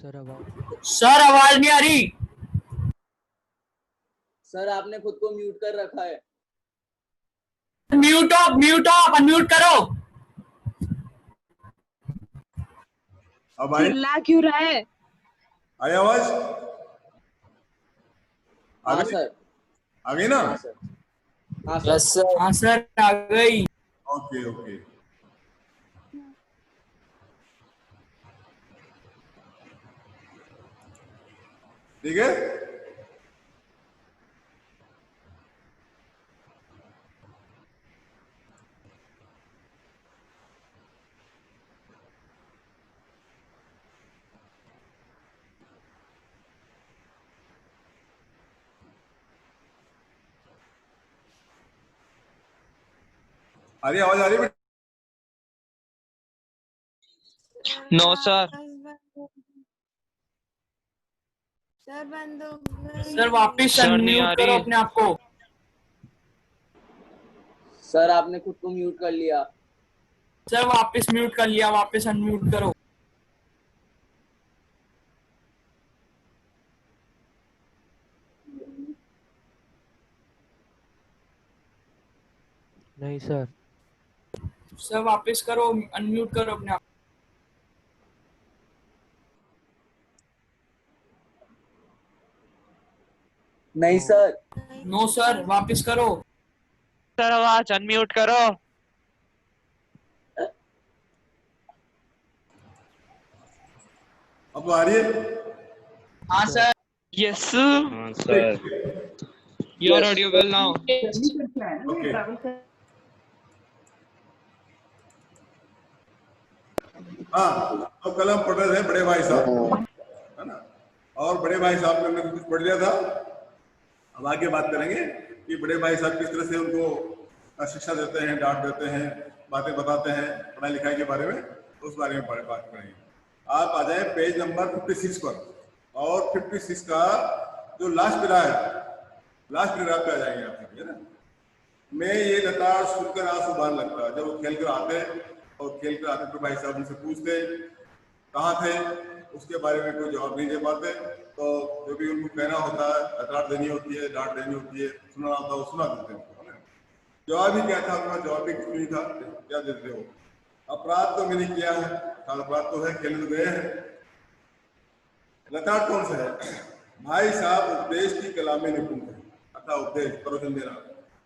Sir आवाज sir आवाज नहीं आ रही। सर आपने खुद को म्यूट कर रखा है। म्यूट ऑफ अनम्यूट करो। अब आई चिल्ला क्यों रहा है? आई आवाज हाँ सर। आ गई ना? हाँ सर। हाँ सर। Yes sir. हाँ सर आ गई। Okay okay. ठीक है। आ रही आवाज आ रही? No sir. सर बंद हो गई। सर वापस सर नहीं आ अनम्यूट रही। करो अपने आप को। सर आपने खुद को म्यूट कर लिया। सर वापस म्यूट कर लिया, वापस अनम्यूट करो। नहीं सर। सर वापस करो, अनम्यूट करो अपने आप। नहीं सर। नो सर वापस करो। सर आवाज अनम्यूट करो। अब आ रही है? हाँ sir. Yes sir. Your audio well now. Okay. हाँ, तो कल हम पढ़ रहे थे बड़े भाई साहब, है ना? और बड़े भाई साहब ने हमने कुछ पढ़ लिया था। अब आगे बात करेंगे कि बड़े भाई साहब किस तरह से उनको शिक्षा देते हैं, डांट देते हैं, बातें बताते हैं पढ़ाई लिखाई के बारे में, तो उस बारे में बात करेंगे। आप आ जाए पेज नंबर 56 पर, और 56 का जो लास्ट पैरा है, लास्ट पैरा पे आ जाएंगे आप, है ना? मैं ये लताड़ सुनकर आंसू बहाने लगता, जब वो खेल कर आते और खेल कर आते तो भाई साहब उनसे पूछते कहाँ थे, उसके बारे में कोई जवाब नहीं दे पाते, तो जो भी उनको कहना होता है, लताड़ देनी होती है, डांट देनी होती है, सुनाना होता है, वो सुना देते हैं। जवाब ही क्या था उनका? जवाब भी कुछ नहीं था। क्या देते हो? अपराध तो मैंने किया है, अपराध तो है, खेलने तो गए हैं। लताड़ कौन सा है? भाई साहब उपदेश की कला में निपुण थे, अर्थात उपदेश प्रवचन देना,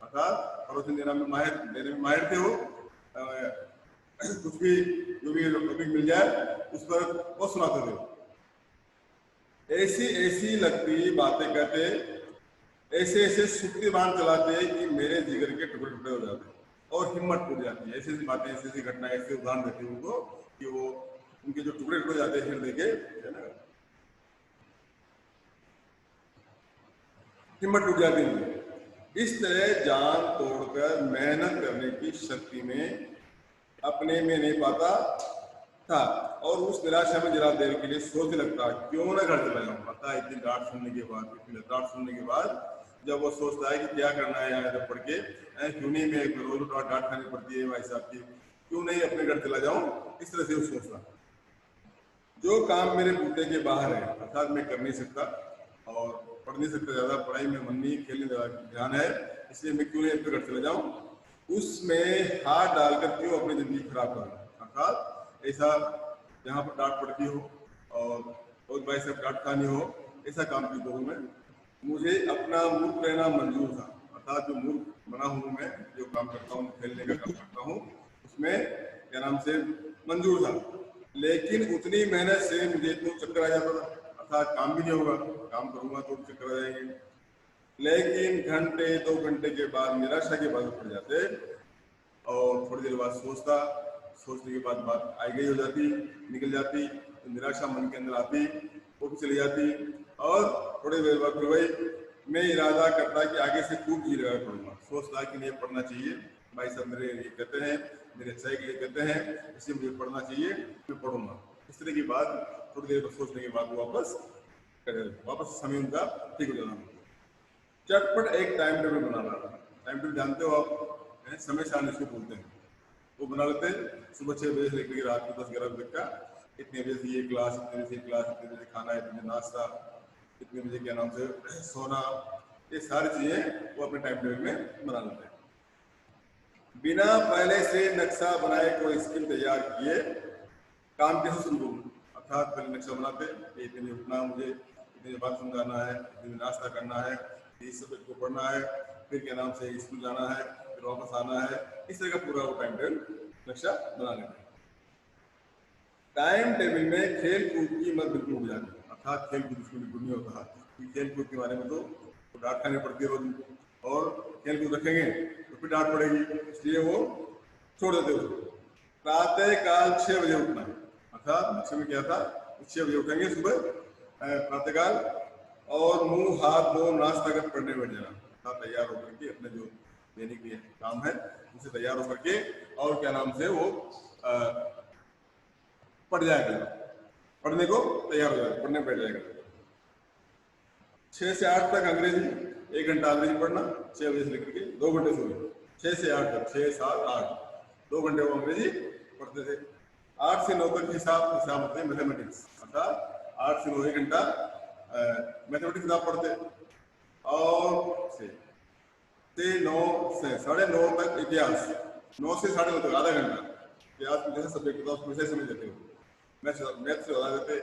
अर्थात प्रवचन देना में माहिर, देने में माहिर थे वो। कुछ भी जो भी टॉपिक मिल जाए उस पर वो सुनाते थे। ऐसी ऐसी लगती बातें कहते, ऐसे ऐसे सुक्ति बाण चलाते कि मेरे जिगर के टुकड़े टुकड़े हो जाते और हिम्मत टूट जाती है। ऐसी ऐसी बातें, ऐसी ऐसी घटनाएं, ऐसे उदाहरण देते हैं उनको कि वो उनके जो टुकड़े टुकड़े जाते हैं हृदय के, है ना, हिम्मत टूट जाती है। इस तरह जान तोड़कर मेहनत करने की शक्ति में अपने में नहीं पाता था, और उस निराशा में जरा देर के लिए सोचने लगता क्यों ना घर चला जाऊं। पता है इतनी डांट सुनने के बाद, इतनी डांट सुनने के बाद जब वो सोचता है कि क्या करना है यहाँ जब पढ़ के, क्यों नहीं मैं रोज डांट खानी पड़ती है भाई साहब की, क्यों नहीं अपने घर चला जाऊं, इस तरह से वो सोचता। जो काम मेरे बूते के बाहर है, अर्थात मैं कर नहीं सकता और पढ़ नहीं सकता, ज्यादा पढ़ाई में मन नहीं, खेलने ध्यान है, इसलिए मैं क्यों नहीं अपने घर चला जाऊं, उसमें हाथ डालकर क्यों अपनी जिंदगी खराब करूं। अर्थात ऐसा जहाँ पर डांट पड़ती हो और बहुत भाई साहब डांट खानी हो, ऐसा काम क्यों करूं मैं? मुझे अपना मूर्ख रहना मंजूर था, अर्थात जो मूर्ख बना हूं मैं, जो काम करता हूँ, खेलने का काम करता हूँ, उसमें क्या नाम से मंजूर था। लेकिन उतनी मेहनत से मुझे तो चक्कर आ जाता था, अर्थात काम भी नहीं होगा, काम करूंगा तो चक्कर आ जाएंगे। लेकिन घंटे 2 घंटे के बाद निराशा के बाद पड़ जाते, और थोड़ी देर बाद सोचने के बाद बात आई गई हो जाती, निकल जाती, तो निराशा मन के अंदर आती, वो भी चली जाती, और थोड़ी देर बाद फिर वही मैं इरादा करता कि आगे से खूब जी लगा पढ़ूंगा, सोचता कि नहीं पढ़ना चाहिए, भाई साहब मेरे ये कहते हैं, मेरे अच्छाई के लिए कहते हैं, इसलिए मुझे पढ़ना चाहिए, मैं पढ़ूंगा। इस तरह की बात थोड़ी देर बाद सोचने के बाद वापस समय उनका ठीक हो जाना। चटपट एक टाइम टेबल बना रहा था। टाइम टेबल जानते हो आप, समय सारणी इसको बोलते हैं, वो बना लेते हैं। सुबह 6 बजे से लेकर रात को 10-11 बजे तक का इतने बजे से ये क्लास, इतने बजे से क्लास, इतने बजे खाना, इतने बजे नाश्ता, इतने बजे क्या नाम से सोना, ये सारी चीजें वो अपने टाइम टेबल में बना लेते हैं। बिना पहले से नक्शा बनाए कोई स्किल तैयार किए काम कैसे शुरू करूँ? अर्थात पहले नक्शा बनाते, इतने बजे उठना, मुझे इतने बजे बाथरूम जाना है, इतने बजे नाश्ता करना है, इस सब्जेक्ट को पढ़ना है, फिर क्या नाम से स्कूल जाना है, फिर वापस आना है, इस तरह का पूरा वो टाइम टेबल नक्शा बना लेते हैं। टाइम टेबल में खेल कूद की मत बिल्कुल उड़ जाती, अर्थात खेल कूद इसमें बिल्कुल नहीं होता। खेल कूद के बारे में तो डांट खानी पड़ती है रोज, और खेल कूद रखेंगे तो फिर डांट पड़ेगी, इसलिए वो छोड़ देते उसको। प्रातः काल 6 बजे उठना, अर्थात नक्शे में क्या था, 6 बजे उठेंगे सुबह प्रातः काल, और मुंह हाथ धो नाश्ता कर पढ़ने बैठ जाना, अर्थात तैयार होकर के अपने जो देने के काम है उसे तैयार होकर के और क्या नाम से वो पढ़ जाएगा, पढ़ने को तैयार हो जाएगा, पढ़ने बैठ जाएगा। 6 से 8 तक अंग्रेजी, 1 घंटा अंग्रेजी पढ़ना, 6 बजे से लेकर के 2 घंटे सोए, 6 से 8 तक, 6, 7, 8, 2 घंटे वो अंग्रेजी पढ़ते थे। 8 से 9 तक हिसाब होते हैं मैथमेटिक्स, अर्थात 8 से 9 1 घंटा मैथमेटिक्स हिसाब पढ़ते, और से 9 से 9:30 तक इतिहास, 9 से 9:30 तक आधा घंटा इतिहास में जैसे सब्जेक्ट होता है उसको वैसे समझ लेते हो, मैथ से बता देते,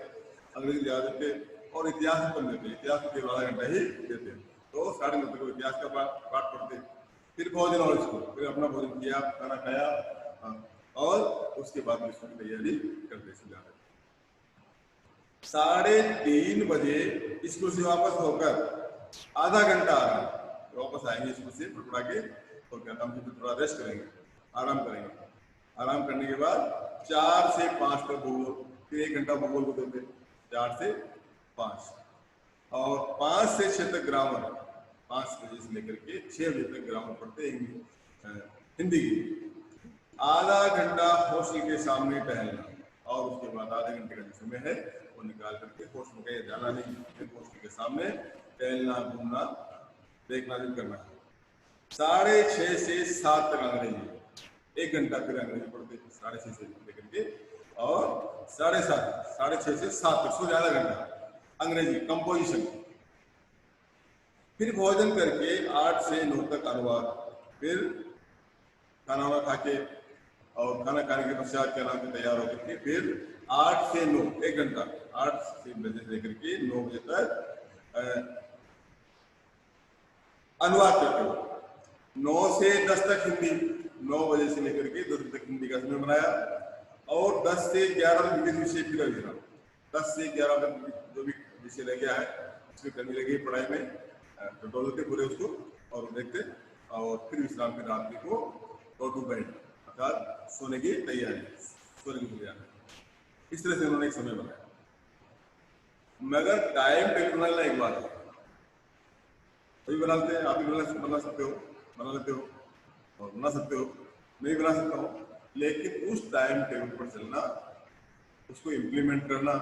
अंग्रेजी लिया देते और इतिहास भी पढ़ देते, इतिहास में केवल आधा घंटा ही देते, तो 9:30 तक इतिहास का पाठ पढ़ते, फिर भोजन और स्कूल, फिर अपना भोजन किया, खाना खाया, और उसके बाद स्कूल की तैयारी करते जाते। 3:30 बजे स्कूल से वापस होकर आधा घंटा आराम, वापस आएंगे स्कूल से पढ़ा के, और क्या नाम से थोड़ा रेस्ट करेंगे, आराम करेंगे। आराम करने के बाद 4 से 5 तक भूगोल, फिर 1 घंटा भूगोल को देते, 4 से 5, और 5 से 6 तक ग्रामर, 5 बजे से लेकर के 6 बजे तक ग्रामर पढ़ते हिंदी की। आधा घंटा हॉस्टल के सामने टहलना, और उसके बाद आधे घंटे का जो समय है वो निकाल करके हॉस्टल में जाना नहीं, हॉस्टल के सामने टहलना, घूमना, देखना भी करना। 6:30 से 7 तक अंग्रेजी, 1 घंटा फिर अंग्रेजी पढ़ते, 6:30 से लेकर के, और 6:30 से 7 तक सो ज्यादा घंटा अंग्रेजी कंपोजिशन। फिर भोजन करके 8 से 9 तक अनुवाद, फिर खाना वाना खा के और खाना खाने के पश्चात क्या नाम से तैयार होकर के फिर 8 से 9 1 घंटा, 8 से बजे से लेकर के 9 बजे तक अनुवाद करते हो। 9 से 10 तक हिंदी, 9 बजे से लेकर के 10 तक हिंदी का समय बनाया, और 10 से 11 इंग्लिश विषय फिर विश्राम, 10 से 11 तक जो भी विषय रह गया है उसमें करने लगी पढ़ाई में, तो देते पूरे उसको और देखते, और फिर विश्राम के रात्रि को गो टू बेड, अर्थात सोने की तैयारी, सोने की तैयारी। इस तरह से उन्होंने एक समय बनाया। मगर टाइम टेबल बनाना एक बात है, वही बनाते हैं, आप भी बना सकते हो, बना लेते हो और बना सकते हो, मैं भी बना सकता हूँ, लेकिन उस टाइम टेबल पर चलना, उसको इम्प्लीमेंट करना,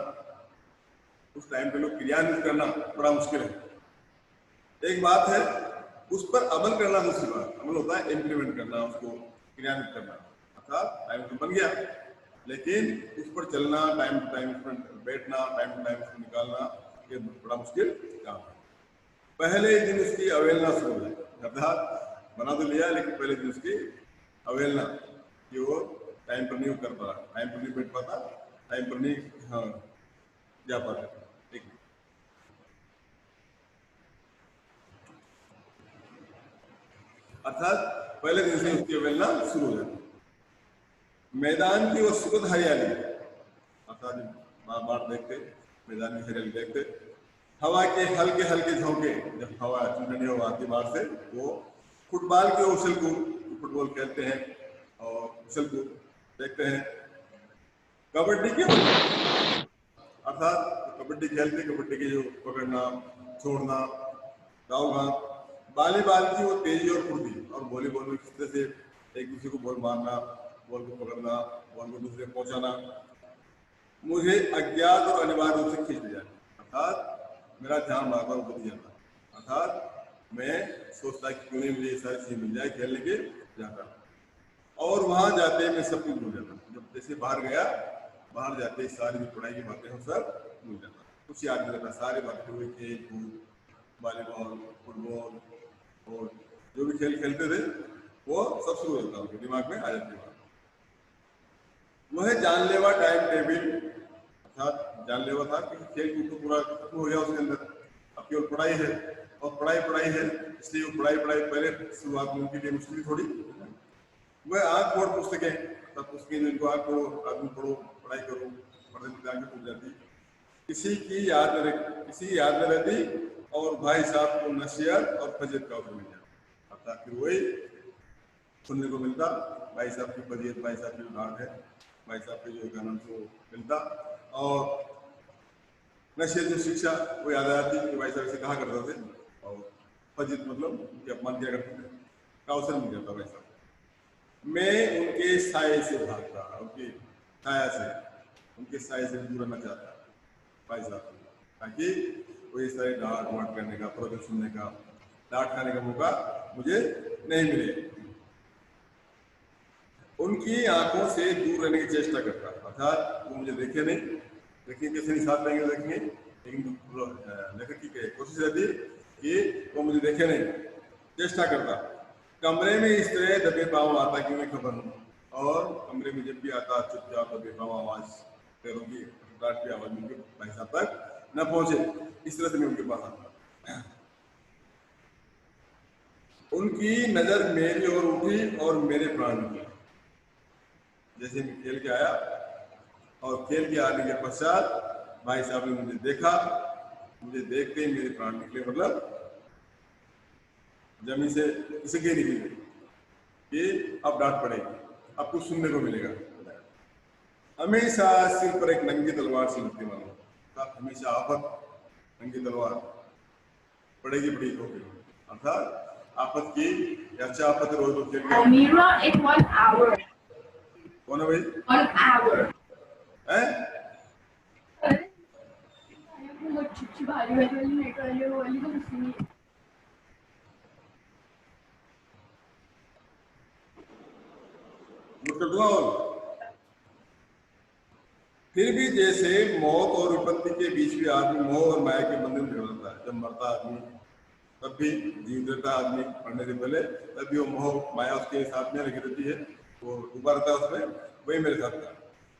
उस टाइम टेबल को क्रियान्वित करना बड़ा मुश्किल है। एक बात है उस पर अमल करना, दूसरी बात अमल होता है इम्प्लीमेंट करना, उसको क्रियान्वित करना, अर्थात टाइम टेबल बन गया लेकिन उस पर चलना, टाइम टू टाइम पर बैठना, टाइम टू टाइम उसको निकालना, ये बड़ा मुश्किल काम है। पहले दिन उसकी अवहेलना शुरू हो जाए, अर्थात बना तो लिया लेकिन पहले दिन उसकी अवहेलना कि वो टाइम पर नहीं कर पा रहा, टाइम पर नहीं बैठ पाता, टाइम पर नहीं जा पाता। ठीक, अर्थात पहले दिन से उसकी अवहेलना शुरू हो जाती। मैदान की वो सुखद हरियाली, अर्थात बार बार देखते, मैदान की हरियाली देखते, हवा के हल्के हल्के झोंके, जब हवा ठंडी हवा आती बाहर से, वो फुटबॉल के उछल कूद, फुटबॉल खेलते हैं और उछल कूद देखते हैं। कबड्डी के अर्थात कबड्डी खेलते, कबड्डी के जो पकड़ना, छोड़ना, दाव भाग, वॉलीबॉल की वो तेजी और फुर्ती, और वॉलीबॉल में किस तरह से एक दूसरे को बॉल मारना, बॉल को पकड़ना, बॉल को दूसरे पहुंचाना, मुझे अज्ञात और अनिवार्य रूप से खींच लिया, अर्थात मेरा ध्यान बार बार उधर जाता, अर्थात मैं सोचता कि क्यों नहीं मुझे ये सारी चीजें मिल जाए खेलने के जाता, और वहां जाते मैं सब कुछ भूल जाता। जब जैसे बाहर गया बाहर जाते ही सारी जो पढ़ाई की बातें हैं सब भूल जाता, कुछ याद नहीं रहता, सारे बातें हुए खेल कूद, वॉलीबॉल, फुटबॉल और जो भी खेल खेलते थे वो सब शुरू हो जाता, उनके दिमाग में आ जाती बात। वह जानलेवा टाइम टेबल अर्थात जानलेवा था कि खेल कूद तो पूरा खत्म हो गया उसके अंदर, अब केवल पढ़ाई है और पढ़ाई है, इसलिए वो पढ़ाई पहले शुरुआत में उनके लिए मुश्किल थोड़ी। वह आंख फोड़ पुस्तकें, तब पुस्तकें जिनको आंख फोड़ो, आदमी पढ़ो, पढ़ाई करो, पढ़ने में आंखें टूट जाती, किसी की याद न रहती और भाई साहब को नसीहत और फजीयत का अवसर मिल जाता, अर्थात फिर वही सुनने को मिलता, भाई साहब की फजीयत, भाई साहब की डांट है, भाई साहब के जो गाना को मिलता और नसीहत जो शिक्षा वो याद आती कि भाई साहब से कहा करते थे, और फजीयत मतलब उनके अपमान किया करते थे का अवसर मिल जाता भाई साहब। मैं उनके साये से भागता, उनके साये से दूर रहना चाहता भाई साहब, ताकि कोई इस तरह डांट वाट करने का, प्रवचन सुनने का, डांट खाने का मौका मुझे नहीं मिले। उनकी आंखों से दूर रहने की चेष्टा करता, अर्थात वो मुझे देखे नहीं, देखिए कैसे नहीं साथ रहेंगे देखेंगे, लेकिन लेखक की कोशिश रहती कि वो मुझे देखे नहीं, चेष्टा करता। कमरे में इस तरह दबे पाँव आता कि मैं खबर हूँ, और कमरे में जब भी आता चुपचाप दबे पाँव आवाज, पैरों की डांट की आवाज उनके भाई साहब तक न पहुंचे, इस तरह से मैं उनके पास आता। उनकी नजर मेरी ओर उठी और मेरे प्राण निकले, जैसे मैं खेल के आया और खेल के आने के पश्चात भाई साहब ने मुझे देखा, मुझे देखते ही मेरे प्राण निकले, मतलब जमीन से इसे गिर निकली कि अब डांट पड़ेगी, अब कुछ सुनने को मिलेगा। हमेशा सिर पर एक नंगी तलवार से लुटने वाला, हमेशा आफत नंगी तलवार पड़ेगी बड़ी होगी, अर्थात आफत की अच्छा आफत रोज तो खेल कौन है भाई? 1 hour. हैं? नोट कर दूंगा। और फिर भी जैसे मौत और विपत्ति के बीच भी आदमी मोह और माया के बंधन में रहता है, जब मरता आदमी तब भी जीवित रहता आदमी, मरने से पहले तब भी वो मोह माया उसके साथ में लगी रहती है, वो डूबा रहता है उसमें, वही मेरे साथ था।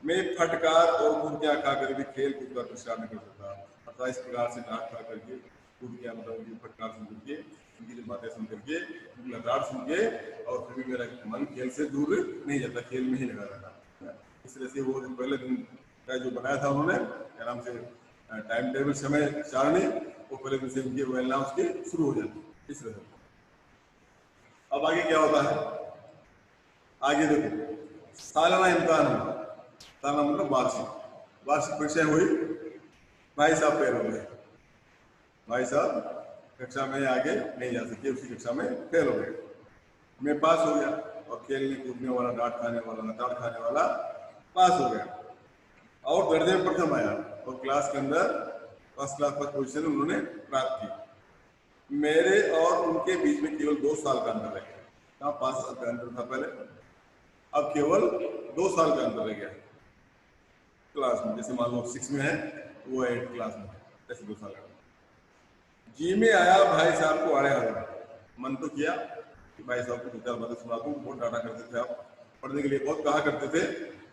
मैं फटकार और गुर्तियाँ खा कर भी खेल कूद कर प्रसार नहीं कर सकता, अर्थात इस प्रकार से डांट खा करके, गुर्तियाँ मतलब उनकी फटकार सुन करके, उनकी जो बातें सुन करके, उनकी लताड़ सुन के, और फिर भी मेरा मन खेल से दूर नहीं जाता, खेल में ही लगा रहता। इस तरह से वो जो पहले दिन का जो बनाया था उन्होंने आराम से टाइम टेबल समय सारणी, वो पहले दिन से उनकी वेलना उसकी शुरू हो जाती इस तरह से। अब आगे क्या होता है, आगे देखो सालाना इम्तिहान हुआ, सालाना मतलब वार्षिक परीक्षाएं हुई, भाई साहब फेल हो गए, भाई साहब कक्षा में आगे नहीं जा सके, उसी कक्षा में फेल हो गए। मैं पास हो गया और खेलने कूदने वाला, डांट खाने वाला, नताड़ खाने वाला पास हो गया और दर्जे में प्रथम आया और क्लास के अंदर फर्स्ट क्लास फर्स्ट पोजीशन उन्होंने प्राप्त की। मेरे और उनके बीच में केवल 2 साल का अंतर रह गया, कहाँ 5 साल का अंतर था पहले, अब केवल 2 साल का अंतर रह गया क्लास में। जैसे मान लो 6 में है, वो 8 क्लास में, ऐसे 2 साल का। जी में आया भाई साहब को आड़े हाथ, मन तो किया कि भाई साहब को 2-4 बातें सुना दूं, बहुत डांटा करते थे आप, पढ़ने के लिए बहुत कहा करते थे,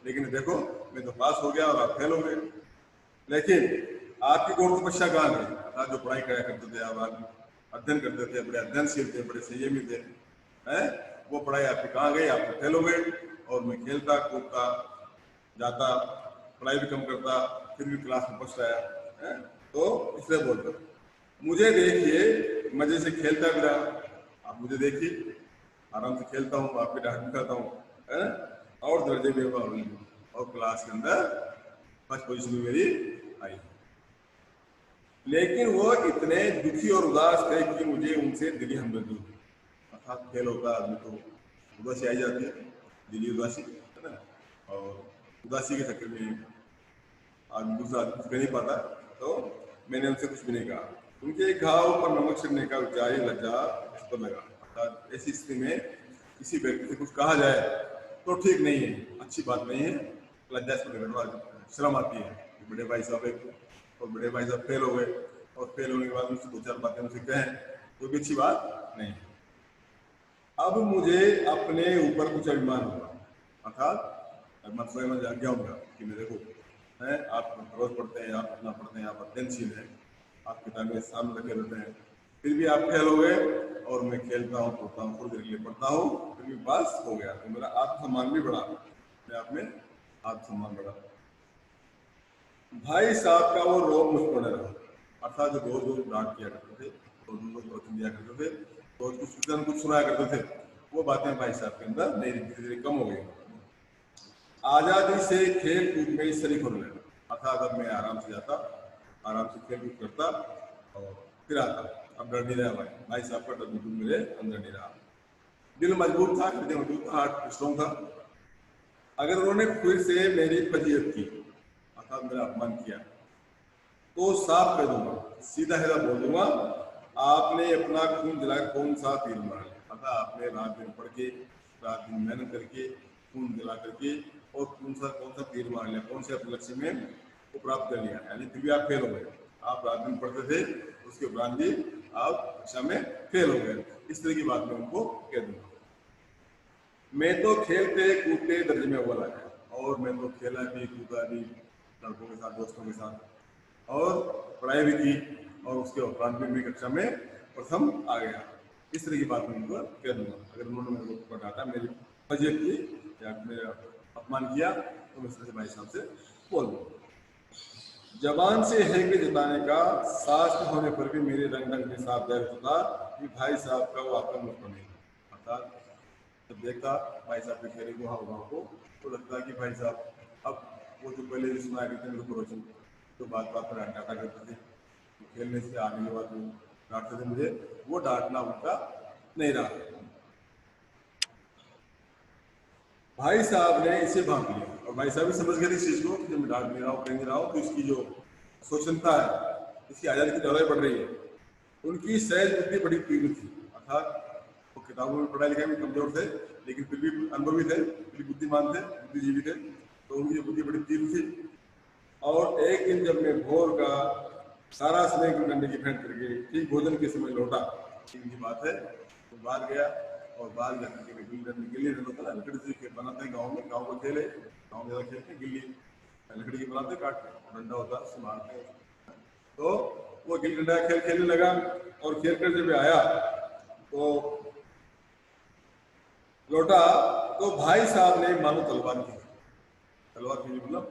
लेकिन देखो मैं तो पास हो गया और आप फेल हो गए। लेकिन आपकी गौर तपस्या कहाँ गई, आप जो पढ़ाई कराया करते थे, आप अध्ययन करते थे, बड़े अध्ययनशील थे, बड़े संयमी थे, हैं, वो पढ़ाई आपकी कहाँ गई, आप फेल हो गए। और मैं खेलता कूदता जाता, पढ़ाई भी कम करता, फिर भी क्लास में फर्स्ट आया, हैं, तो इसलिए बोलता मुझे देखिए मजे से खेलता भी रहा, आप मुझे देखिए आराम से खेलता हूँ, आपके डांट खाता हूँ, और दर्जे में और क्लास के अंदर फर्स्ट पोजीशन में मेरी आई। लेकिन वो इतने दुखी और उदास थे कि मुझे उनसे दिली हमदर्दी हुई, अर्थात फेल होता आदमी तो उदासी आई जाती है, दिली उदासी है ना, और उदासी के चक्कर में आदमी दूसरा आदमी कुछ कर नहीं पाता। तो मैंने उनसे कुछ भी नहीं कहा, उनके घाव पर नमक छिड़कने का विचार ही लज्जा उस पर लगा, अर्थात ऐसी स्थिति में किसी व्यक्ति से कुछ कहा जाए तो ठीक नहीं है, अच्छी बात नहीं है, लज्जा से शर्म आती है कि बड़े भाई साहब एक और बड़े भाई साहब फेल हो गए और फेल होने के बाद उनसे 2-4 बातें उनसे कहें तो भी अच्छी बात नहीं है। अब मुझे अपने ऊपर कुछ अभिमान होगा, अर्थात मैं स्वयं जान गया हूँ कि मेरे को है आप रोज पढ़ते हैं, आप इतना पढ़ते हैं, आप अध्ययनशील हैं, आप किताबें सामने रखे रहते हैं, फिर भी आप फेल हो गए और मैं खेलता हूँ, पढ़ता हूँ, थोड़ी देर के लिए पढ़ता हूँ, फिर भी पास हो गया, तो मेरा आत्मसम्मान भी बढ़ा, अपने आप में आत्मसम्मान बढ़ा। भाई साहब का वो रोब मुझ पर रहा, अर्थात जो रोज रोज डांट किया करते थे, रोज रोज प्रवचन दिया करते थे, रोज कुछ सुनाया करते थे, वो बातें भाई साहब के अंदर धीरे धीरे कम हो गई। आजादी से खेल कूद में शरीक होने लगा, अर्थात अब मैं आराम से जाता, आराम से खेल कूद करता और फिर आता। अब डर नहीं रहा भाई साहब का डर बिल्कुल मेरे अंदर नहीं रहा। दिल मजबूत था, हृदय मजबूत था, हार्ट स्ट्रॉन्ग था। अगर उन्होंने फिर से मेरी फजीयत की, अर्थात मेरा अपमान किया, तो साफ कह दूंगा, सीधा सीधा बोल दूंगा, आपने अपना खून जलाकर कौन सा तीर मारा, अर्थात आपने रात दिन पढ़ के, रात दिन मेहनत करके, खून जला करके और कौन सा तीर मार लिया, कौन से अपने लक्ष्य में को प्राप्त कर लिया, यानी फिर भी आप फेल हो गए। आप रात दिन पढ़ते थे, उसके उपरांत भी आप कक्षा में फेल हो गए। इस तरह की बात मैं उनको कह दूंगा। मैं तो खेलते कूदते दर्जे में अव्वल आ गया, और मैं तो खेला भी, कूदा भी लड़कों के साथ, दोस्तों के साथ, और पढ़ाई भी की, और उसके उपरांत भी मैं कक्षा में प्रथम आ गया। इस तरह की बात मैं उनको कह दूंगा। अगर उन्होंने मेरे को डांटा, मेरी फजीयत की या मेरा अपमान किया, तो मैं इस तरह से भाई साहब से बोल दूंगा। जबान से है कि जताने का, शास्त्र होने पर भी मेरे रंग रंग के साथ दर्द होता कि भाई साहब का वो आपका मुझ पर नहीं, अर्थात जब देखता भाई साहब के चेहरे को, हाव भाव को, तो लगता है कि भाई साहब अब वो जो पहले सुनाया करते मेरे को रोचन, तो बात बात पर डांटा करते थे, तो खेलने से आने के बाद वो डांटते थे मुझे, वो डांटना उनका नहीं रहा। भाई साहब ने इसे भाग लिया, और भाई साहब भी समझ गए इस चीज को कि जब मैं डांट नहीं रहा हूँ, कह नहीं रहा हूँ, तो इसकी जो स्वच्छता है, इसकी आजादी की दौरान बढ़ रही है। उनकी सहज बुद्धि बड़ी तीव्र थी, अर्थात वो किताबों में पढ़ाई लिखाई में कमजोर थे, लेकिन फिर भी अनुभवी थे, फिर भी बुद्धिमान थे, बुद्धिजीवी थे, तो उनकी बुद्धि बड़ी तीव्र थी। और एक दिन जब मैं भोर का सारा समय गंडे की फेंक करके ठीक भोजन के समय लौटा, दिन की बात है, तो बाहर गया, और बाहर जाकर के गिल्ली होता है, लकड़ी से बनाते हैं गाँव में, गाँव का खेल है, गाँव में ज्यादा खेलते हैं, गिल्ली लकड़ी की बनाते, काट डंडा होता है, उससे मारते हैं। तो वो गिल्ली डंडा खेल खेलने लगा, और खेल कर जब आया तो लौटा, तो भाई साहब ने मानो तलवार की, मतलब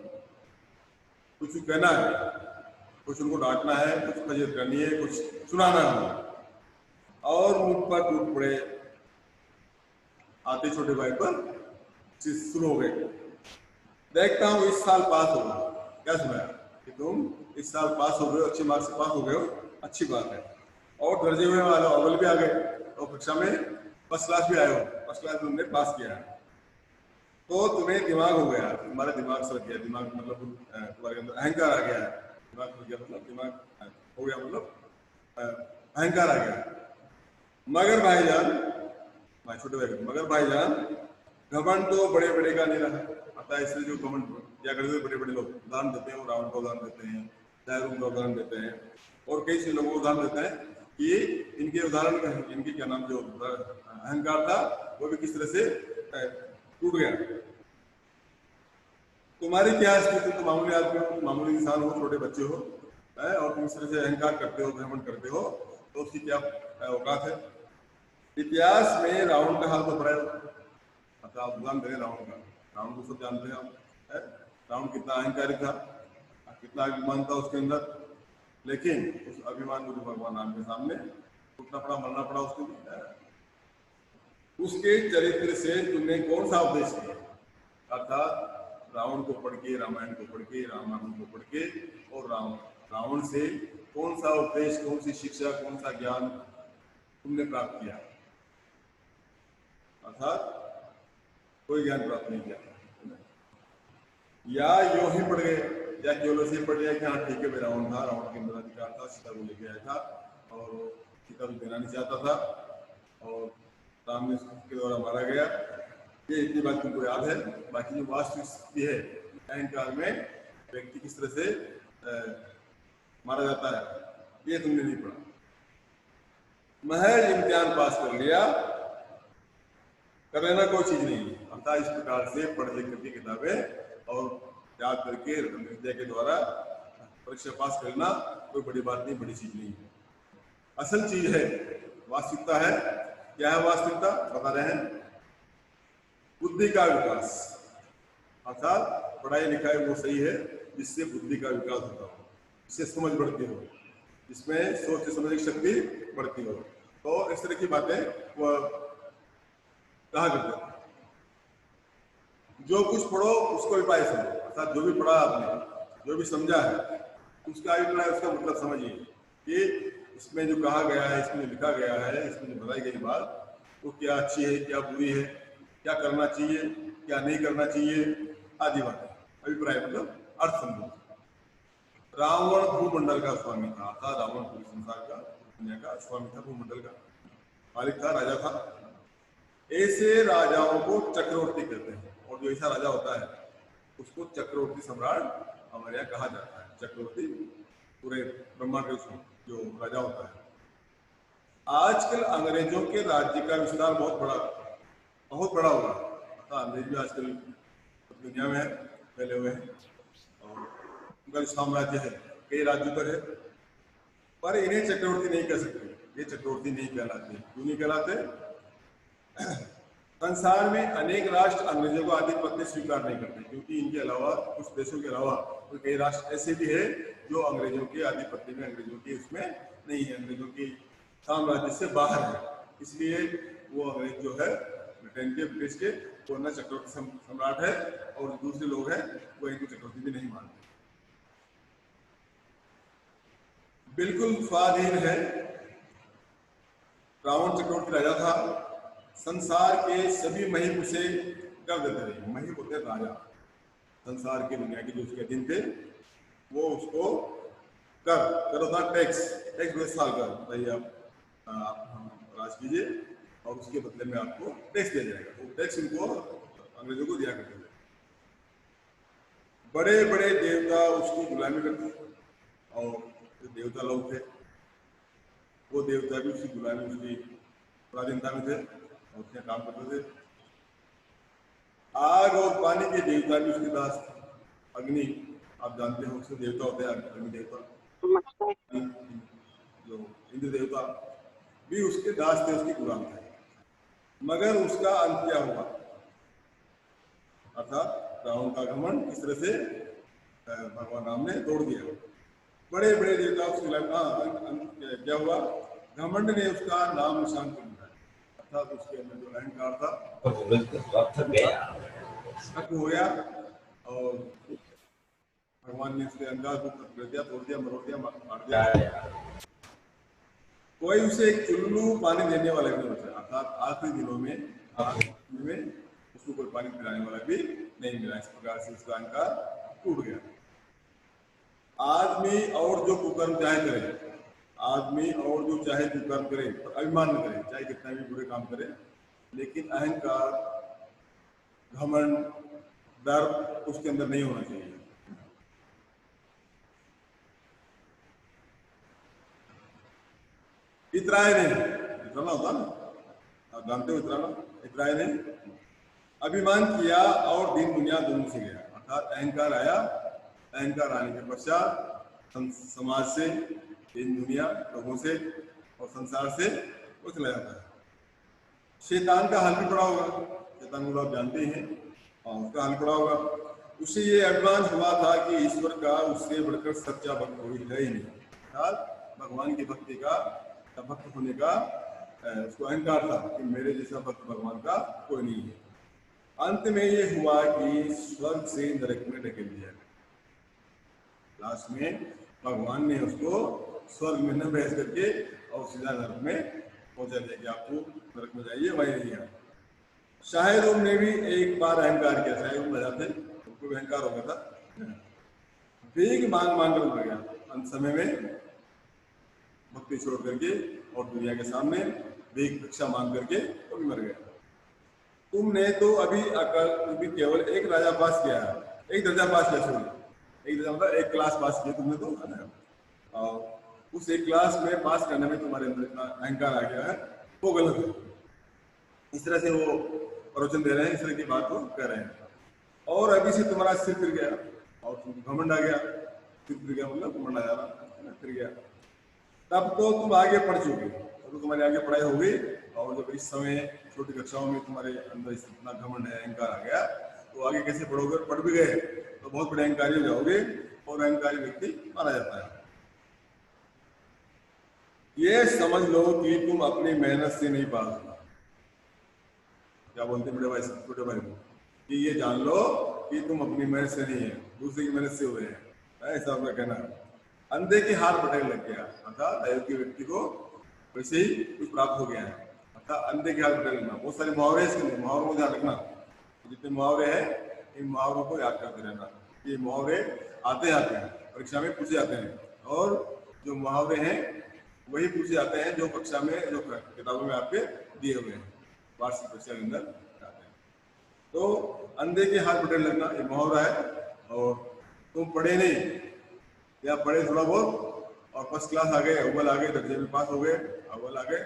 कुछ कहना है, कुछ उनको डांटना है, कुछ फजीयत करनी है, कुछ सुनाना है, और मुझ पर टूट पड़े, आते छोटे भाई पर शुरू हो गए। देखता हूँ इस साल पास हो गए, क्या सुनाया कि तुम इस साल पास हो गए, अच्छे मार्क्स से पास हो गए हो, अच्छी बात है, और दर्जे में वाले अव्वल भी आ गए, और कक्षा में फर्स्ट क्लास भी आए हो, फर्स्ट क्लास में तुमने पास किया है, तो तुम्हें दिमाग हो गया, तुम्हारा दिमाग सर गया, दिमाग मतलब तुम्हारे अंदर अहंकार आ गया है, दिमाग हो गया मतलब दिमाग हो गया, मतलब अहंकार आ गया। मगर भाईजान, भाई छोटे भाई, मगर भाईजान घमंड तो बड़े बड़े का नहीं रहा, अतः इसलिए जो घमंड क्या करते थे बड़े बड़े लोग, उदाहरण देते हैं, रावण का उदाहरण देते हैं, दारूण का उदाहरण देते हैं, और कई से लोगों को उदाहरण देते हैं कि इनके उदाहरण, इनकी क्या नाम, जो अहंकार था वो भी किस तरह से टूट गया। तुम्हारी क्या स्थिति, तुम मामूली आदमी हो, मामूली इंसान हो, छोटे बच्चे हो, और तुम इस तरह से अहंकार करते हो, घमंड करते हो, तो उसकी क्या औकात है। इतिहास में रावण का हाल तो बड़ा है, आप उदाहरण दें रावण का, रावण को सब जानते हैं आप, रावण कितना अहंकारी था, कितना अभिमान था उसके अंदर, लेकिन उस अभिमान को भगवान राम के सामने उठना पड़ा, मरना पड़ा उसको। उसके चरित्र से तुमने कौन सा उपदेश किया, अर्थात रावण को पढ़ के, रामायण को पढ़ के, रामायण को पढ़ के, और रावण से कौन सा उपदेश, कौन सी शिक्षा, कौन सा ज्ञान तुमने प्राप्त किया, अर्थात कोई ज्ञान प्राप्त नहीं किया, या यूं ही पढ़ गए, या केवल ऐसे पढ़ गया कि हाँ ठीक है, मैं रावण था, रावण के अंदर अधिकार था, सीता को लेके आया था, और सीता को देना नहीं चाहता था, और राम ने उसके द्वारा मारा गया, ये इतनी बात तुमको याद है। बाकी जो वास्तविक स्थिति है अहंकार में, व्यक्ति किस तरह से मारा जाता है, ये तुमने नहीं पढ़ा। महज इम्तिहान पास कर लिया, कर लेना कोई चीज नहीं है। अर्थात इस प्रकार से पढ़ लिख करके किताबें और याद करके विद्या के द्वारा परीक्षा पास करना कोई बड़ी बात नहीं, बड़ी चीज नहीं है। असल चीज है वास्तविकता है। क्या है वास्तविकता? बता रहे हैं, बुद्धि का विकास। अर्थात पढ़ाई लिखाई वो सही है जिससे बुद्धि का विकास होता हो, जिससे समझ बढ़ती हो, जिसमें सोच समझने की शक्ति बढ़ती हो। तो इस तरह की बातें वो कहा करते हैं। जो कुछ पढ़ो उसको अभिप्राय समझो। अर्थात जो भी पढ़ा आपने, जो भी समझा है, उसका अभिप्राय, उसका मतलब समझिए कि इसमें जो कहा गया है, इसमें लिखा गया है, इसमें जो बताई गई बात, वो क्या अच्छी है, क्या बुरी है, क्या करना चाहिए, क्या नहीं करना चाहिए, आदि बातें। अभिप्राय मतलब अर्थ समझो। रावण भूमंडल का स्वामी था। अर्थात रावण पूरे संसार का, दुनिया का स्वामी था, भूमंडल का मालिक था, राजा था। ऐसे राजाओं को चक्रवर्ती कहते हैं, और जो ऐसा राजा होता है उसको चक्रवर्ती सम्राट हमारे यहाँ कहा जाता है। चक्रवर्ती पूरे ब्रह्मांड के उसमें जो राजा होता है। आजकल अंग्रेजों के राज्य का विस्तार बहुत बड़ा हुआ। अर्थात अंग्रेज भी आजकल दुनिया में फैले हुए हैं और उनका जो साम्राज्य है कई राज्यों तक है, पर इन्हें चक्रवर्ती नहीं कह सकते। ये चक्रवर्ती नहीं कहलाते। क्यों नहीं कहलाते? संसार में अनेक राष्ट्र अंग्रेजों को आधिपत्य स्वीकार नहीं करते, क्योंकि इनके अलावा, कुछ देशों के अलावा कई राष्ट्र ऐसे भी है जो अंग्रेजों के आधिपत्य में, अंग्रेजों के उसमें नहीं है, अंग्रेजों के साम्राज्य से बाहर है। इसलिए वो अंग्रेज जो है ब्रिटेन के, ब्रिटिश के, वो न चक्रवर्ती सम्राट है, और दूसरे लोग हैं वो इनको चक्रवर्ती भी नहीं मानते। बिल्कुल स्वाधीन है। रावण चक्रवर्ती राजा था। संसार के सभी महिम उसे कर देते थे। महिम होते राजा, संसार की, दुनिया के जो उसके अधीन थे, वो उसको कर होता टैक्स साल कर बताइए आप राज कीजिए और उसके बदले में आपको टैक्स दिया जाएगा। वो टैक्स उनको, अंग्रेजों को दिया करते थे। बड़े बड़े देवता उसकी गुलामी करते थे, और जो देवता लोग थे वो देवता भी उसकी गुलामी, उसकी पराधीनता में थे और उसके काम करते थे। आग और पानी के देवता भी उसके दास थे। अग्नि, आप जानते हो उसके देवता होते हैं अग्नि देवता। जो इंद्र देवता भी उसके दास थे, उसकी गुलाम थे। मगर उसका अंत क्या हुआ? अर्थात रावण का घमंड किस तरह से भगवान राम ने तोड़ दिया। बड़े बड़े देवता उसकी क्या हुआ? घमंड ने उसका नाम निशान कर दिया। अर्थात उसके अंदर जो अहंकार था खत्म हो गया, और भगवान ने उसके अहंकार को कर दिया, तोड़ दिया, मरोड़ दिया, मार दिया। कोई उसे एक चुल्लू पानी देने वाला भी नहीं बचा। अर्थात आखिरी दिनों में उसको कोई पानी पिलाने वाला भी नहीं मिला। इस प्रकार से उसका अहंकार टूट गया। आदमी और जो कुकर्म चाहे करे, आदमी और जो चाहे कुकर्म करे, पर अभिमान न करे, चाहे कितना भी बुरे काम करे, लेकिन अहंकार, घमंड, डर उसके अंदर नहीं होना चाहिए। इतराय ने, इतराना होता ना, आप जानते हो इतराना, इतराय ने अभिमान किया और दिन दुनिया दोनों से गया। अर्थात अहंकार आया, अहंकार आने के पश्चात समाज से, दिन दुनिया, लोगों से और संसार से वो चला जाता है। शैतान का हाल भी पड़ा होगा, शैतान को आप जानते हैं, और उसका हाल पड़ा होगा। उसे ये अभिमान हुआ था कि ईश्वर का उससे बढ़कर सच्चा भक्त कोई है ही नहीं। अर्थात भगवान की भक्ति का, भक्त होने का उसको अहंकार था कि मेरे जैसा भक्त भगवान का कोई नहीं है। अंत में ये हुआ कि स्वर्ग से नरक में ढकेल दिया। लास्ट में भगवान ने उसको स्वर्ग में न भेज करके और सीधा नरक में पहुंचा दिया कि आपको नरक में जाइए, वही नहीं है। शायद उन्होंने भी एक बार अहंकार किया, शायद उन बजाते उनको भी अहंकार हो गया था, भीख मांग मांग कर मर गया। अंत समय में भक्ति छोड़ करके और दुनिया के सामने भीख भिक्षा मांग करके वो भी मर गया। तुमने तो अभी केवल एक राजा पास किया है, एक दर्जा पास किया, सॉरी, एक दर्जा मतलब एक क्लास पास की तुमने तो, है ना। और उस एक क्लास में पास करने में तुम्हारे अंदर इतना अहंकार आ गया है, वो गलत है। इस तरह से वो प्रवचन दे रहे हैं, इस तरह की बात वो कर रहे हैं। और अभी से तुम्हारा सिर फिर गया और तुम घमंड आ गया, सिर फिर गया मतलब घमंड आ जाना, है ना, फिर गया। तब तो तुम आगे पढ़ चुके, तब तो तुम्हारी आगे पढ़ाई हो गई। और जब इस समय छोटी कक्षाओं में तुम्हारे अंदर इतना घमंड है, अहंकार आ गया, तो आगे कैसे पढ़ोगे? पढ़ भी गए तो बहुत बड़े अहंकारी हो जाओगे, और अहंकारी व्यक्ति माना जाता है। ये समझ लो कि तुम अपनी मेहनत से नहीं पास हो। क्या बोलते बड़े भाई, छोटे भाई को, कि ये जान लो कि तुम अपनी मेहनत से नहीं है, दूसरे की मेहनत से हुए हैं, ऐसा उनका कहना है। अंधे की हार पटेल लग गया, अर्थात अयोग्य व्यक्ति को वैसे ही कुछ प्राप्त हो गया है, अर्थात अंधे की हार पटेल लगना। बहुत सारे मुहावरे इसके लिए, मुहावरों को ध्यान रखना, जितने मुहावरे हैं इन मुहावरों को याद करते रहना। ये मुहावरे आते हैं, परीक्षा में पूछे जाते हैं, और जो मुहावरे हैं वही पूछे जाते हैं जो कक्षा में, जो किताबों में आपके दिए हुए हैं, वार्षिक परीक्षा के अंदर आते हैं। तो अंधे के हाथ पटेल लगना ये मुहावरा है। और तुम पढ़े नहीं या पढ़े थोड़ा बहुत और फर्स्ट क्लास आ गए, अव्वल आ गए, दर्जे में पास हो गए, अव्वल आ गए,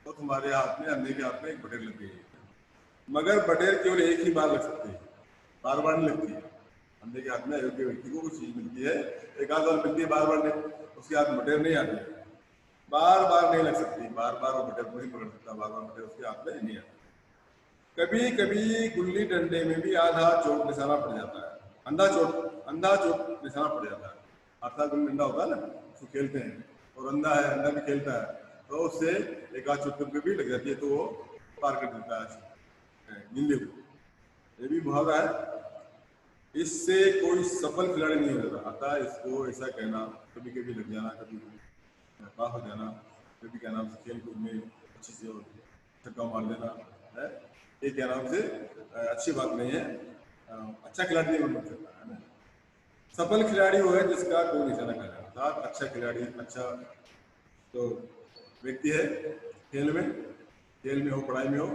तो तुम्हारे हाथ में, अंधे के हाथ में एक बटेर लग गई। मगर बटेर केवल एक ही बार लग सकती है, बार बार नहीं लगती है। अंधे के हाथ में अयोग्य व्यक्ति को कुछ चीज मिलती है, एक आध बार मिलती है, बार बार नहीं, उसके हाथ में बटेर नहीं आती, बार बार नहीं लग सकती, बार बार वो बटेर को नहीं पकड़ सकता, बार बार बटेर उसके हाथ में नहीं आती। कभी कभी गुल्ली डंडे में भी आधा चोट निशाना पड़ जाता है, अंधा चोट निशाना पड़ जाता है। अर्थात गुल्ली डंडा होता है ना, उसको खेलते हैं, और अंधा है, अंधा भी खेलता है, तो उससे एक आध चोट कभी भी लग जाती है, तो वो पार कर देता है गिल्ली को। ये भी मुहावरा है। इससे कोई सफल खिलाड़ी नहीं हो जाता, अतः इसको ऐसा कहना, कभी कभी लग जाना, कभी पास हो जाना, कभी क्या नाम से खेल कूद में अच्छी से छक्का मार देना है, ये क्या नाम से अच्छी बात नहीं है। अच्छा खिलाड़ी नहीं बन सकता, है ना। सफल खिलाड़ी वो है जिसका कोई निशाना कर रहा है, अर्थात अच्छा खिलाड़ी, अच्छा तो व्यक्ति है खेल में हो, पढ़ाई में हो,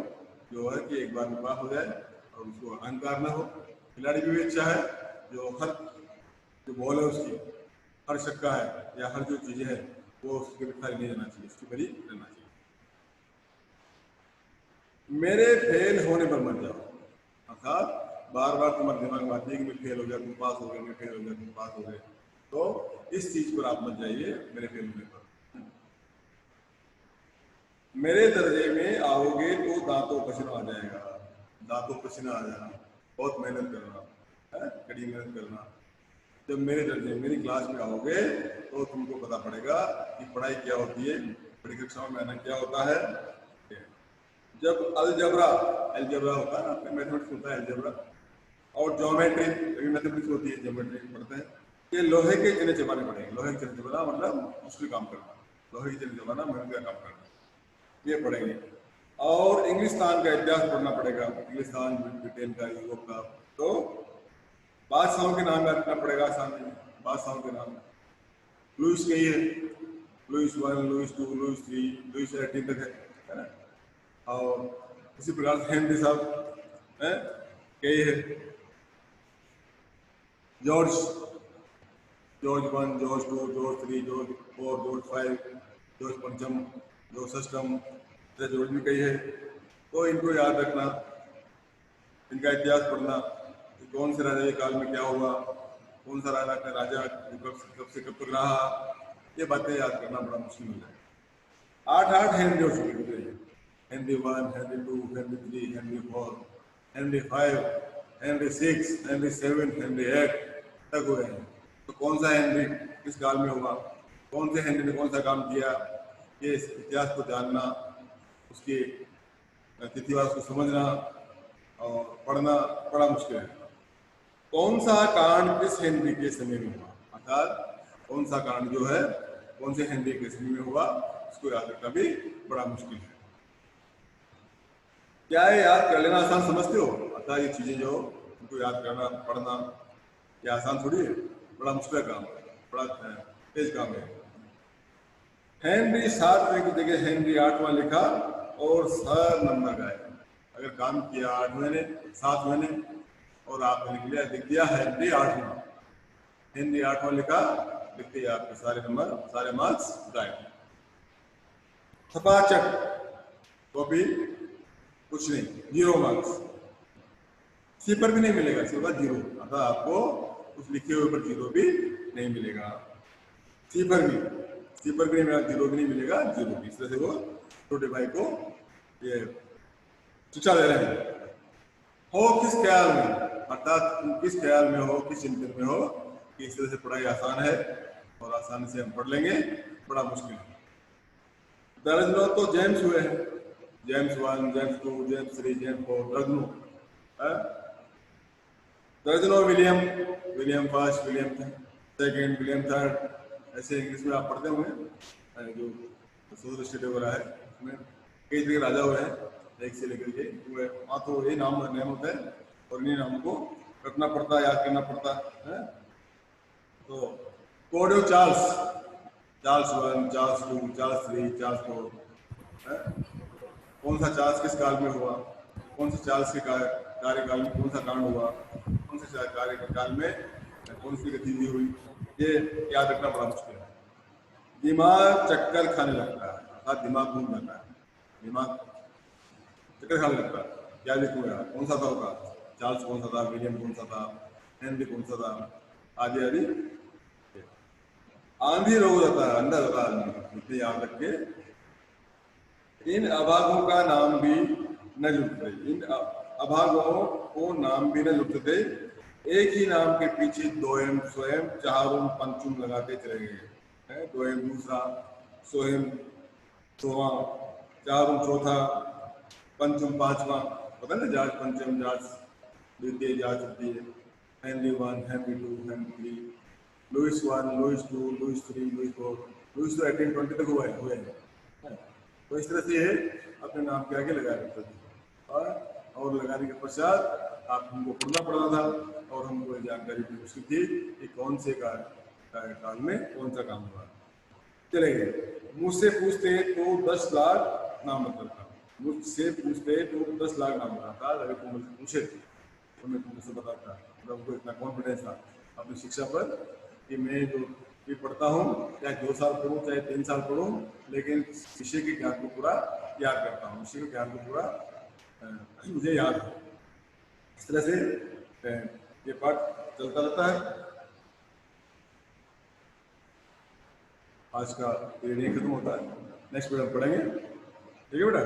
जो है कि एक बार में पास हो जाए और उसको अहंकार ना हो। खिलाड़ी भी अच्छा है जो हर जो बॉल है उसकी हर छक्का है या हर जो चीजें है वो उसके खाली नहीं रहना चाहिए, उसकी बड़ी रहना चाहिए। मेरे फेल होने पर मत जाओ, अर्थात बार बार तुम्हारे दिमाग में आती है कि मैं फेल हो गया, तुम पास हो गए, मैं फेल हो गया, तुम पास हो गए, तो इस चीज पर आप मत जाइए मेरे फेल होने पर। मेरे दर्जे में आओगे तो दांतों पसीना आ जाएगा, दांतों पसीना आ जाना, बहुत मेहनत करना है, कड़ी मेहनत करना। जब मेरे दर्जे मेरी क्लास में आओगे तो तुमको पता पड़ेगा कि पढ़ाई क्या होती है, बड़ी कक्षाओं में आना क्या होता है। जब अलजबरा होता है ना, आपने मैथमेटिक्स होता है अलजबरा, और ज्योमेट्री भी मैथमेटिक्स होती है, ज्योमेट्री पढ़ते हैं। ये लोहे के चने चबाने पड़ेंगे, लोहे के चने चबाना मतलब मुश्किल काम करना, लोहे के चने चबाना मेहनत का काम करना, ये पढ़ेंगे। और इंग्लिस्तान का इतिहास पढ़ना पड़ेगा, इंग्लिस्तान, ब्रिटेन का, यूरोप का। तो बादशाहों के नाम याद रखना पड़ेगा, आसानी में बादशाहों के नाम। लुइस कही है, लुइस 1, लुइस 2, लुइस 3, लुइस 18 तक है ना। और इसी प्रकार से हेनरी साहब है, कही है, George 1, George 2, George 3, George 4, George 5, George पंचम, जॉर्ज षष्ठम, जॉर्ज भी कही है। तो इनको याद रखना, इनका इतिहास पढ़ना, कौन से राजा के काल में क्या हुआ, कौन सा राजा कब से कब तक रहा, ये बातें याद करना बड़ा मुश्किल हो जाए। 8 हेनरी हो चुके हैं, Henry 1, Henry 2, Henry 3, Henry 4, Henry 5, Henry 6, Henry 7, Henry 8 तक हुए हैं। तो कौन सा हेनरी किस काल में हुआ, कौन से हेनरी ने कौन सा काम किया, ये इतिहास को जानना, उसकी तिथिवार को समझना और पढ़ना बड़ा मुश्किल है। कौन सा कांड किस हेनरी के समय में हुआ, अर्थात कौन सा कांड जो है कौन से हेनरी के समय में हुआ, इसको याद रखना भी बड़ा मुश्किल है। क्या है याद कर लेना आसान समझते हो, अर्थात ये चीजें जो उनको याद करना पढ़ना ये आसान थोड़ी है, बड़ा मुश्किल काम है, बड़ा तेज काम है। हेनरी 7वें की जगह हेनरी 8वां लिखा और 7 नंबर गाए। अगर काम किया 8वें ने 7वें ने और आपने लिख लिया, लिख दिया हेनरी 8वां, हिंदी 8वां लिखा, लिखते ही आपके सारे नंबर, सारे मार्क्स गायब। थपाचक कॉपी कुछ नहीं, 0 मार्क्स। सी पर भी नहीं मिलेगा, सिर्फ 0, अर्थात आपको उस लिखे हुए पर 0 भी नहीं मिलेगा। सी पर भी नहीं मिलेगा, 0 भी नहीं मिलेगा, 0 भी। इस तरह से वो छोटे भाई को ये शिक्षा दे रहे हैं। हो किस ख्याल में, अर्थात तुम किस ख्याल में हो, किस चिंतन में हो कि इस तरह से पढ़ाई आसान है और आसानी से हम पढ़ लेंगे, बड़ा मुश्किल है। दर्जनों तो जेम्स हुए हैं, जेम्स 1, जेम्स 2, जेम्स 3, जेम्स 4, दर्जनों। दर्जनों William first, William second, William third, ऐसे इंग्लिश में आप पढ़ते होंगे। जो सोशल स्टेट वगैरह है उसमें कई तरह के राजा हुए हैं, एक से लेकर के हुए। वहाँ तो यही नाम होता है और इन्हीं नाम को रखना पड़ता है, याद करना पड़ता है। तो code of Charles 1, Charles 2, Charles 3, Charles 4। कौन सा चार्ल्स किस काल में हुआ, कौन सा चार्ल्स के कार्यकाल में कौन सा कांड हुआ, कौन से कार्यकाल में कौन सी गतिविधि हुई, ये याद रखना बड़ा मुश्किल है। दिमाग चक्कर खाने लगता है, अर्थात दिमाग घूम जाता है, दिमाग चक्कर खाने लगता है। क्या लिखूँ यार, कौन सा था होगा, चार्ल्स कौन सा था, विलियम कौन सा था, हेनरी कौन सा था, आदि आदि। आंधी रो जाता है, अंधा होता है आदमी, इतने याद रख के। इन अभागों का नाम भी न जुटते, इन अभागों को नाम भी न जुटते, एक ही नाम के पीछे दोयम, स्वयं, चारुम, पंचुम लगाते चले गए। दोयम दूसरा, स्वयं सोवा, चारुम चौथा, पंचम पांचवा, पता ना, जाट पंचम, जाट द्वितीय, जाट तृतीय, Henry 1, Henry 2, Henry 3, Louis 1, Louis 2, Louis 3, Louis 4, Louis तो 1820 तक हुए हैं। तो इस तरह से ये अपने नाम के आगे लगा देते थे, और लगाने के पश्चात आप हमको पढ़ना पड़ा था और हमको जानकारी भी मुश्किल थी कि कौन से काल में कौन सा काम हुआ। चलेंगे, मुझसे पूछते तो 10 लाख नाम बताता, मुझसे पूछते तो 10 लाख नाम बताता। अगर तुम मुझसे पूछे तो मैं तुमसे बताता, मतलब उनको इतना कॉन्फिडेंस था अपनी शिक्षा पर कि मैं जो भी पढ़ता हूँ, चाहे 2 साल पढ़ूँ, चाहे 3 साल पढ़ूँ, लेकिन विषय के ज्ञान को पूरा याद करता हूँ, विषय के ज्ञान को पूरा मुझे याद है। इस तरह से ये पाठ चलता रहता है। आज का पीरियड खत्म होता है, नेक्स्ट पीरियड पढ़ेंगे, ठीक है बेटा।